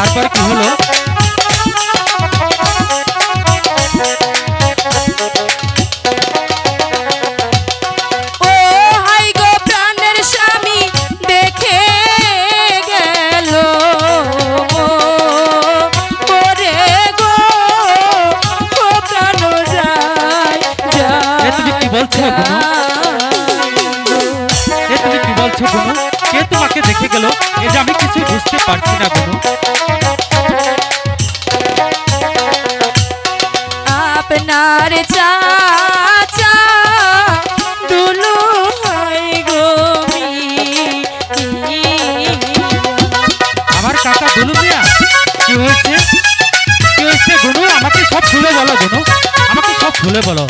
তারপরে কি হলো? কে তোমাকে দেখে গেল? এটা আমি কিছু বুঝতে পারছি না গুনু। আপনার চাচা দুলু হয় গো আমার কাকা দুলু মিয়া? কি হয়েছে? কি হয়েছে গুনু? আমাকে সব খুলে বলো গুনু, আমাকে সব খুলে বলো।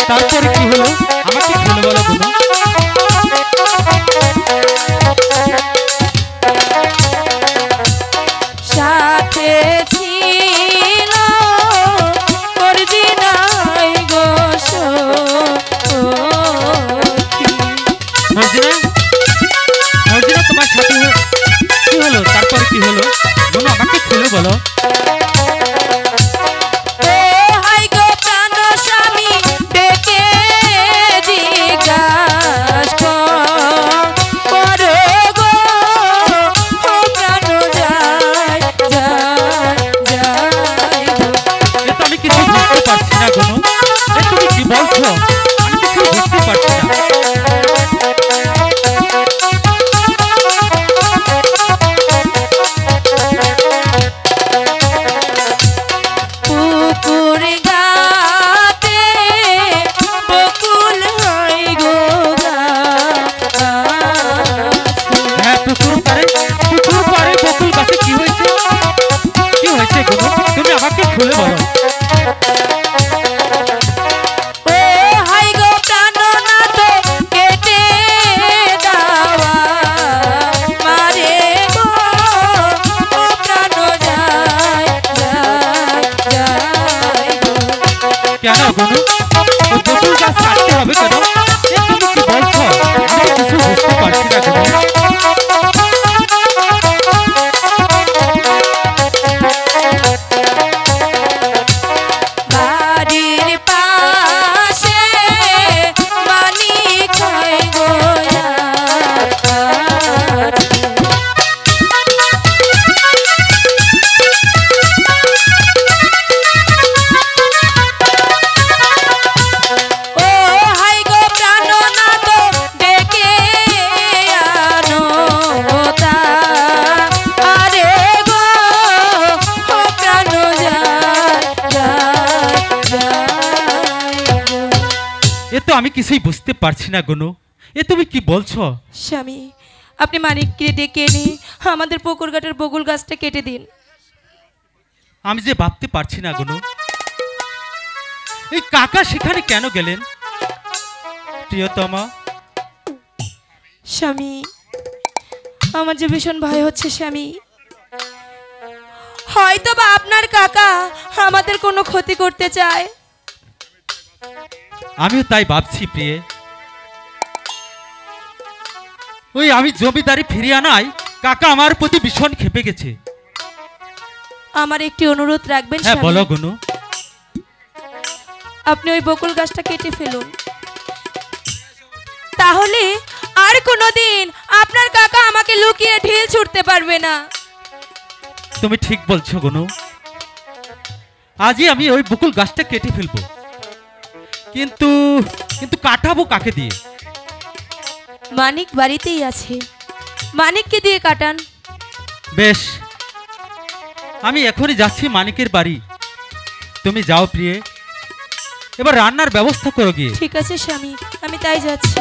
তারপরে কি হলো আমাকে খুলে বলো গুনু। সাথে ছিল মর্জিনাই গো মর্জিনা তোমার সাথে কি হলো? তারপরে কি হলো গুনু? আমাকে খুলে বলো। তুমি কি বলছো? আমি কিছু বুঝতে পারছি না। হ্যাঁ, পুকুর পাড়ে বকুল গাছে কি হয়েছে? কি হয়েছে গুনু? তুমি আমাকে খুলে বলো। কেন গুনু? বকুল গাছ কাটতে হবে কেন? তুমি কি বলছো? আমি কিছু বুঝতে পারছি না গুনু। আমি কিছুই বুঝতে পারছি না গুনু। তুমি কি বলছো? স্বামী, আপনি মানিককে ডেকে এনে আমাদের পুকুর ঘাটের বকুল গাছটা কেটে দিন। আমি যে ভাবতে পারছি না গুনু, এই কাকা সেখানে কেন গেলেন? প্রিয়তমা স্বামী, আমার যে ভীষণ ভয় হচ্ছে স্বামী। হয়তো বা আপনার কাকা আমাদের কোনো ক্ষতি করতে চায়। আমিও তাই ভাবছি প্রিয়ে। ওই আমি জমিদারি ফিরিয়ে আনাই কাকা আমার প্রতি ভীষণ ক্ষেপে গেছে। আমার একটি অনুরোধ রাখবেন? হ্যাঁ বলো গুনু। আপনি ওই বকুল গাছটা কেটে ফেলুন, তাহলে আর কোনোদিন আপনার কাকা আমাকে লুকিয়ে ঢিল ছুটতে পারবে না। তুমি ঠিক বলছো গুনু, আজই আমি ওই বকুল গাছটা কেটে ফেলবো। কিন্তু কিন্তু কাটাবো কাকে দিয়ে? মানিক বাড়িতেই আছে, মানিককে দিয়ে কাটান। বেশ, আমি এখনই যাচ্ছি মানিকের বাড়ি। তুমি যাও প্রিয়ে, এবার রান্নার ব্যবস্থা করো গিয়ে। ঠিক আছে স্বামী, আমি তাই যাচ্ছি।